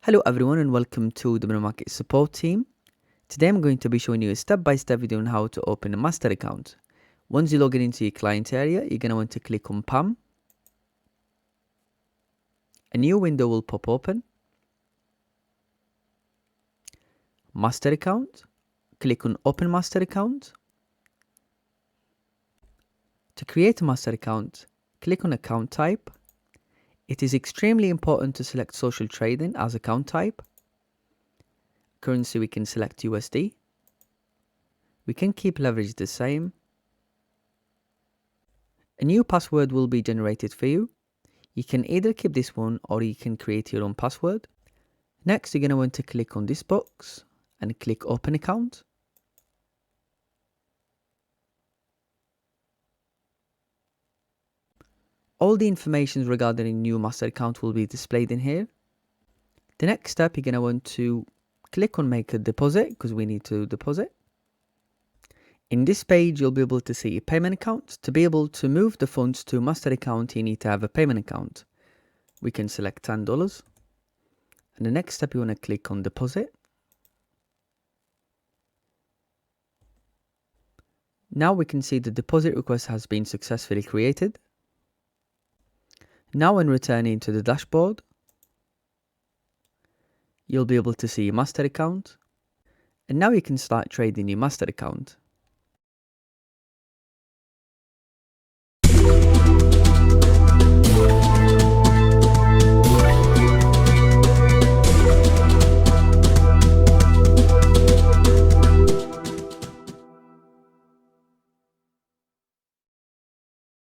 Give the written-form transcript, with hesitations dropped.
Hello everyone and welcome to the MoneyMarket support team. Today I'm going to be showing you a step-by-step video on how to open a master account. Once you log in into your client area, you're going to want to click on PAM. A new window will pop open. Master account. Click on Open Master Account. To create a master account, click on Account Type. It is extremely important to select social trading as account type. Currency we can select USD. We can keep leverage the same. A new password will be generated for you. You can either keep this one or you can create your own password. Next, you're going to want to click on this box and click Open Account. All the information regarding a new master account will be displayed in here. The next step, you're going to want to click on Make a Deposit because we need to deposit. In this page, you'll be able to see a payment account. To be able to move the funds to master account, you need to have a payment account. We can select $10. And the next step, you want to click on Deposit. Now we can see the deposit request has been successfully created. Now when returning to the dashboard, you'll be able to see your master account. And now you can start trading your master account.